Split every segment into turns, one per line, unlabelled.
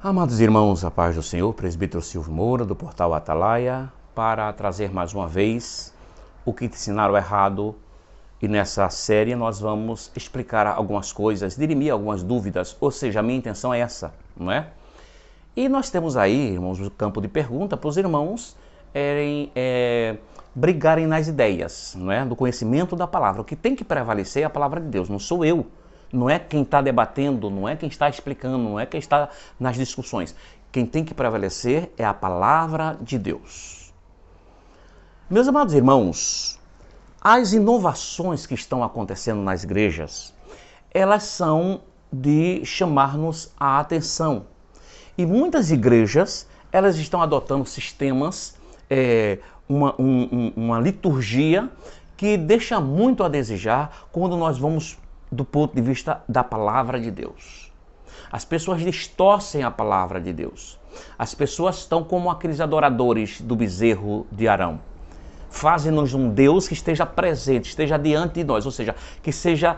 Amados irmãos, a paz do Senhor, presbítero Silvio Moura, do portal Atalaia, para trazer mais uma vez o que te ensinaram errado. E nessa série nós vamos explicar algumas coisas, dirimir algumas dúvidas, ou seja, a minha intenção é essa, não é? E nós temos aí, irmãos, o campo de pergunta para os irmãos brigarem nas ideias, não é? Do conhecimento da palavra. O que tem que prevalecer é a palavra de Deus, não sou eu. Não é quem está debatendo, não é quem está explicando, não é quem está nas discussões. Quem tem que prevalecer é a palavra de Deus. Meus amados irmãos, as inovações que estão acontecendo nas igrejas, elas são de chamar-nos a atenção. E muitas igrejas, elas estão adotando sistemas, uma liturgia que deixa muito a desejar quando nós vamos do ponto de vista da palavra de Deus. As pessoas distorcem a palavra de Deus. As pessoas estão como aqueles adoradores do bezerro de Arão. Fazem-nos um Deus que esteja presente, esteja diante de nós, ou seja, que seja,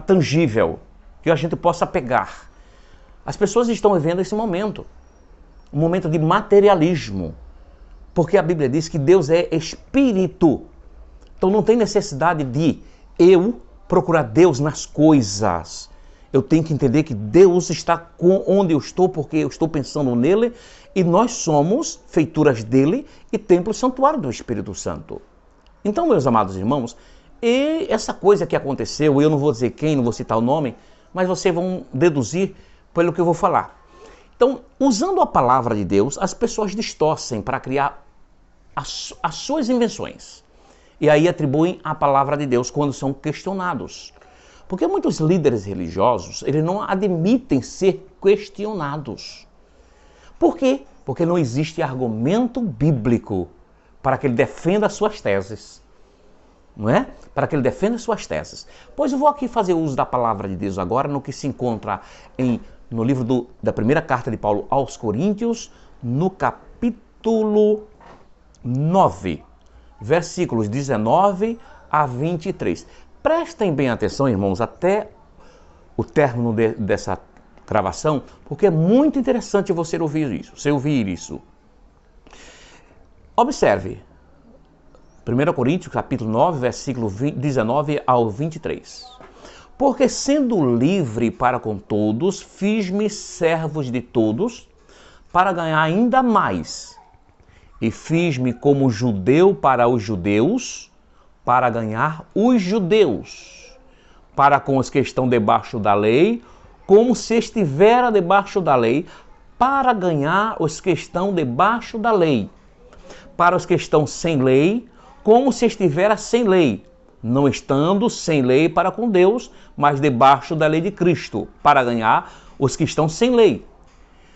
tangível, que a gente possa pegar. As pessoas estão vivendo esse momento, um momento de materialismo, porque a Bíblia diz que Deus é espírito. Então não tem necessidade de eu procurar Deus nas coisas. Eu tenho que entender que Deus está onde eu estou, porque eu estou pensando nele, e nós somos feituras dele e templo e santuário do Espírito Santo. Então, meus amados irmãos, e essa coisa que aconteceu, eu não vou dizer quem, não vou citar o nome, mas vocês vão deduzir pelo que eu vou falar. Então, usando a palavra de Deus, as pessoas distorcem para criar as suas invenções. E aí atribuem a palavra de Deus quando são questionados. Porque muitos líderes religiosos, eles não admitem ser questionados. Por quê? Porque não existe argumento bíblico para que ele defenda as suas teses. Não é? Para que ele defenda as suas teses. Pois eu vou aqui fazer uso da palavra de Deus agora no que se encontra no livro da primeira carta de Paulo aos Coríntios, no capítulo 9. Versículos 19 a 23. Prestem bem atenção, irmãos, até o término dessa gravação, porque é muito interessante você ouvir isso. Observe, 1 Coríntios, capítulo 9, versículo 19 ao 23. Porque sendo livre para com todos, fiz-me servos de todos, para ganhar ainda mais. E fiz-me como judeu para os judeus, para ganhar os judeus. Para com os que estão debaixo da lei, como se estivera debaixo da lei, para ganhar os que estão debaixo da lei. Para os que estão sem lei, como se estivera sem lei, não estando sem lei para com Deus, mas debaixo da lei de Cristo, para ganhar os que estão sem lei.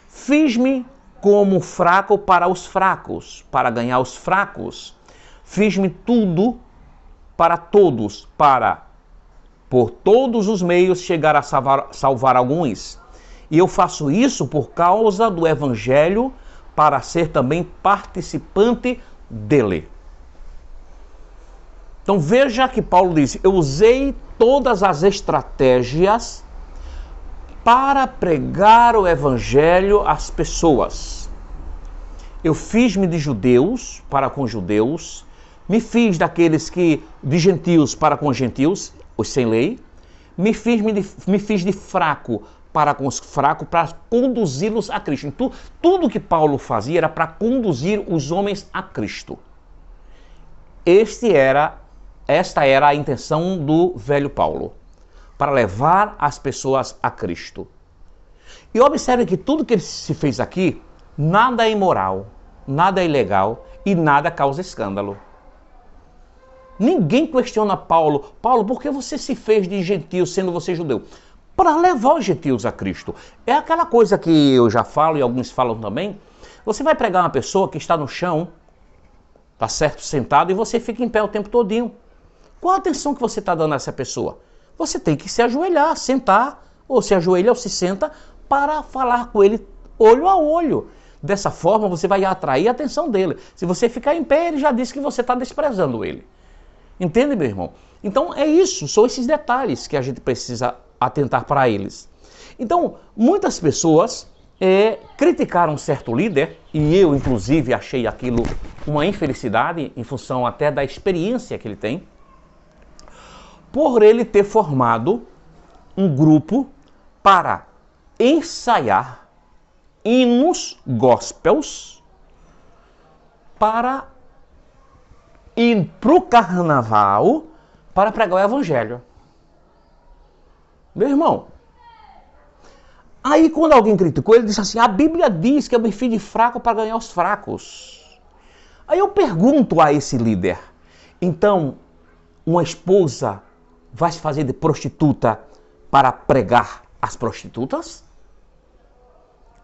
Fiz-me como fraco para os fracos, para ganhar os fracos. Fiz-me tudo para todos, para, por todos os meios, chegar a salvar alguns. E eu faço isso por causa do Evangelho, para ser também participante dele. Então veja que Paulo diz, eu usei todas as estratégias para pregar o Evangelho às pessoas. Eu fiz-me de judeus para com judeus, me fiz de gentios para com gentios, os sem lei, me fiz de fraco para com os fracos, para conduzi-los a Cristo. Então, tudo que Paulo fazia era para conduzir os homens a Cristo. Esta era a intenção do velho Paulo, para levar as pessoas a Cristo. E observe que tudo que ele se fez aqui, nada é imoral, nada é ilegal e nada causa escândalo. Ninguém questiona Paulo, por que você se fez de gentio sendo você judeu? Para levar os gentios a Cristo. É aquela coisa que eu já falo e alguns falam também. Você vai pregar uma pessoa que está no chão, tá certo, sentado, e você fica em pé o tempo todinho. Qual a atenção que você está dando a essa pessoa? Você tem que se ajoelhar, sentar, ou se ajoelha ou se senta, para falar com ele olho a olho. Dessa forma você vai atrair a atenção dele. Se você ficar em pé, ele já disse que você está desprezando ele. Entende, meu irmão? Então é isso, são esses detalhes que a gente precisa atentar para eles. Então, muitas pessoas criticaram um certo líder, e eu, inclusive, achei aquilo uma infelicidade, em função até da experiência que ele tem, por ele ter formado um grupo para ensaiar hinos gospels para ir para o carnaval para pregar o evangelho. Meu irmão, aí quando alguém criticou, ele disse assim, a Bíblia diz que eu me fiz de fraco para ganhar os fracos. Aí eu pergunto a esse líder, então uma esposa vai se fazer de prostituta para pregar as prostitutas?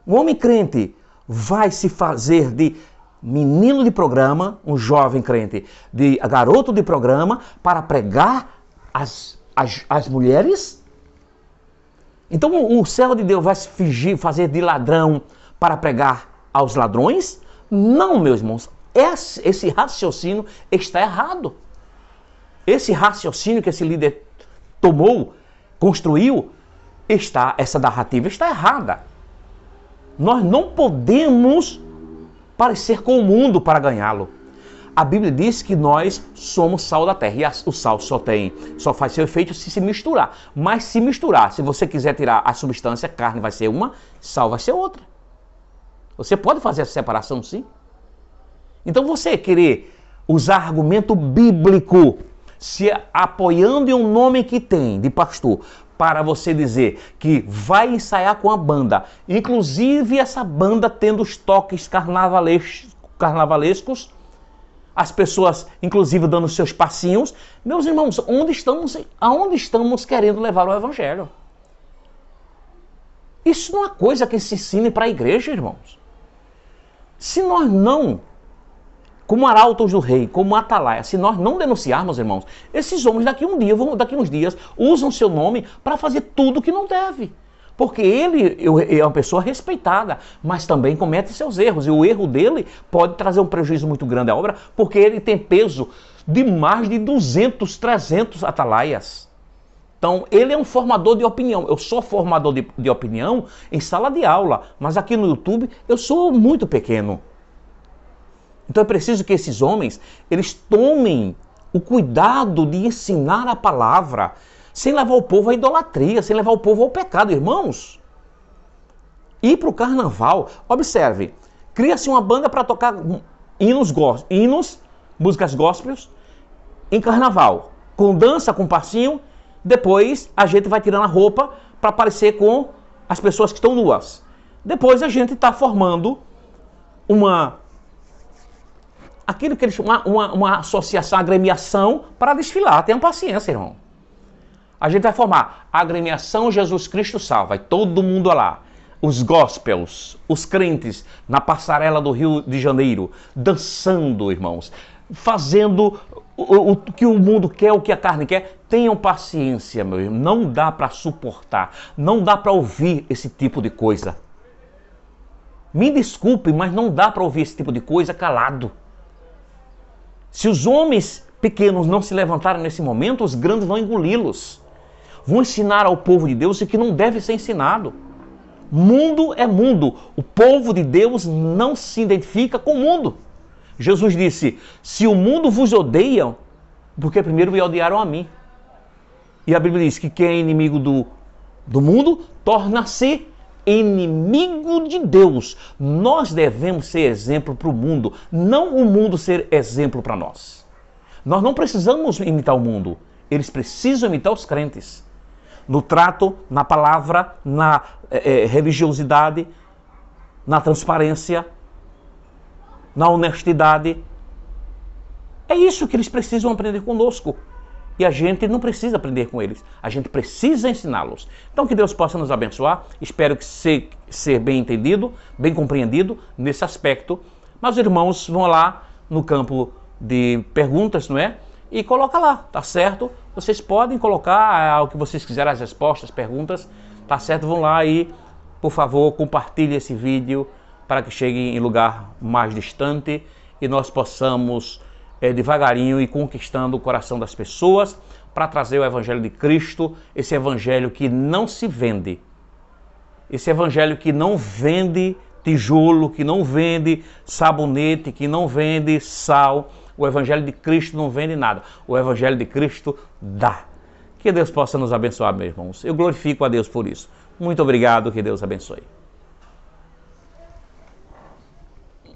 Um homem crente vai se fazer de menino de programa, um jovem crente, de garoto de programa, para pregar as mulheres? Então o servo de Deus vai se fingir, fazer de ladrão para pregar aos ladrões? Não, meus irmãos, esse raciocínio está errado. Esse raciocínio que esse líder tomou, construiu, essa narrativa está errada. Nós não podemos parecer com o mundo para ganhá-lo. A Bíblia diz que nós somos sal da terra. E o sal só faz seu efeito se misturar. Mas se misturar, se você quiser tirar a substância, carne vai ser uma, sal vai ser outra. Você pode fazer essa separação, sim. Então você querer usar argumento bíblico, se apoiando em um nome que tem de pastor, para você dizer que vai ensaiar com a banda, inclusive essa banda tendo os toques carnavalescos, as pessoas inclusive dando seus passinhos. Meus irmãos, aonde estamos querendo levar o evangelho? Isso não é coisa que se ensine para a igreja, irmãos. Se nós não, como arautos do rei, como atalaia, se nós não denunciarmos, irmãos, esses homens daqui uns dias usam seu nome para fazer tudo que não deve. Porque ele é uma pessoa respeitada, mas também comete seus erros. E o erro dele pode trazer um prejuízo muito grande à obra, porque ele tem peso de mais de 200, 300 atalaias. Então, ele é um formador de opinião. Eu sou formador de opinião em sala de aula, mas aqui no YouTube eu sou muito pequeno. Então é preciso que esses homens, eles tomem o cuidado de ensinar a palavra, sem levar o povo à idolatria, sem levar o povo ao pecado, irmãos. Ir para o carnaval, observe, cria-se uma banda para tocar hinos, músicas gospels, em carnaval, com dança, com passinho, depois a gente vai tirando a roupa para parecer com as pessoas que estão nuas. Depois a gente está formando aquilo que eles chamam uma associação, agremiação para desfilar. Tenham paciência, irmão. A gente vai formar a agremiação Jesus Cristo Salva. E todo mundo lá. Os gospels, os crentes na passarela do Rio de Janeiro, dançando, irmãos. Fazendo o que o mundo quer, o que a carne quer. Tenham paciência, meu irmão. Não dá para suportar. Não dá para ouvir esse tipo de coisa. Me desculpe, mas não dá para ouvir esse tipo de coisa calado. Se os homens pequenos não se levantarem nesse momento, os grandes vão engoli-los. Vão ensinar ao povo de Deus o que não deve ser ensinado. Mundo é mundo. O povo de Deus não se identifica com o mundo. Jesus disse, se o mundo vos odeia, porque primeiro me odiaram a mim. E a Bíblia diz que quem é inimigo do mundo, torna-se inimigo de Deus. Nós devemos ser exemplo para o mundo, não o mundo ser exemplo para nós. Nós não precisamos imitar o mundo, eles precisam imitar os crentes. No trato, na palavra, na religiosidade, na transparência, na honestidade. É isso que eles precisam aprender conosco. E a gente não precisa aprender com eles, a gente precisa ensiná-los. Então que Deus possa nos abençoar, espero que ser bem entendido, bem compreendido nesse aspecto. Mas irmãos, vão lá no campo de perguntas, não é? E coloca lá, tá certo? Vocês podem colocar o que vocês quiserem, as respostas, perguntas, tá certo? Vão lá e, por favor, compartilhe esse vídeo para que chegue em lugar mais distante e nós possamos devagarinho ir conquistando o coração das pessoas para trazer o Evangelho de Cristo, esse Evangelho que não se vende, Esse evangelho que não vende tijolo, que não vende sabonete, que não vende sal. O evangelho de Cristo não vende nada. O evangelho de Cristo dá. Que Deus possa nos abençoar, meus irmãos. Eu glorifico a Deus por isso. Muito obrigado, que Deus abençoe.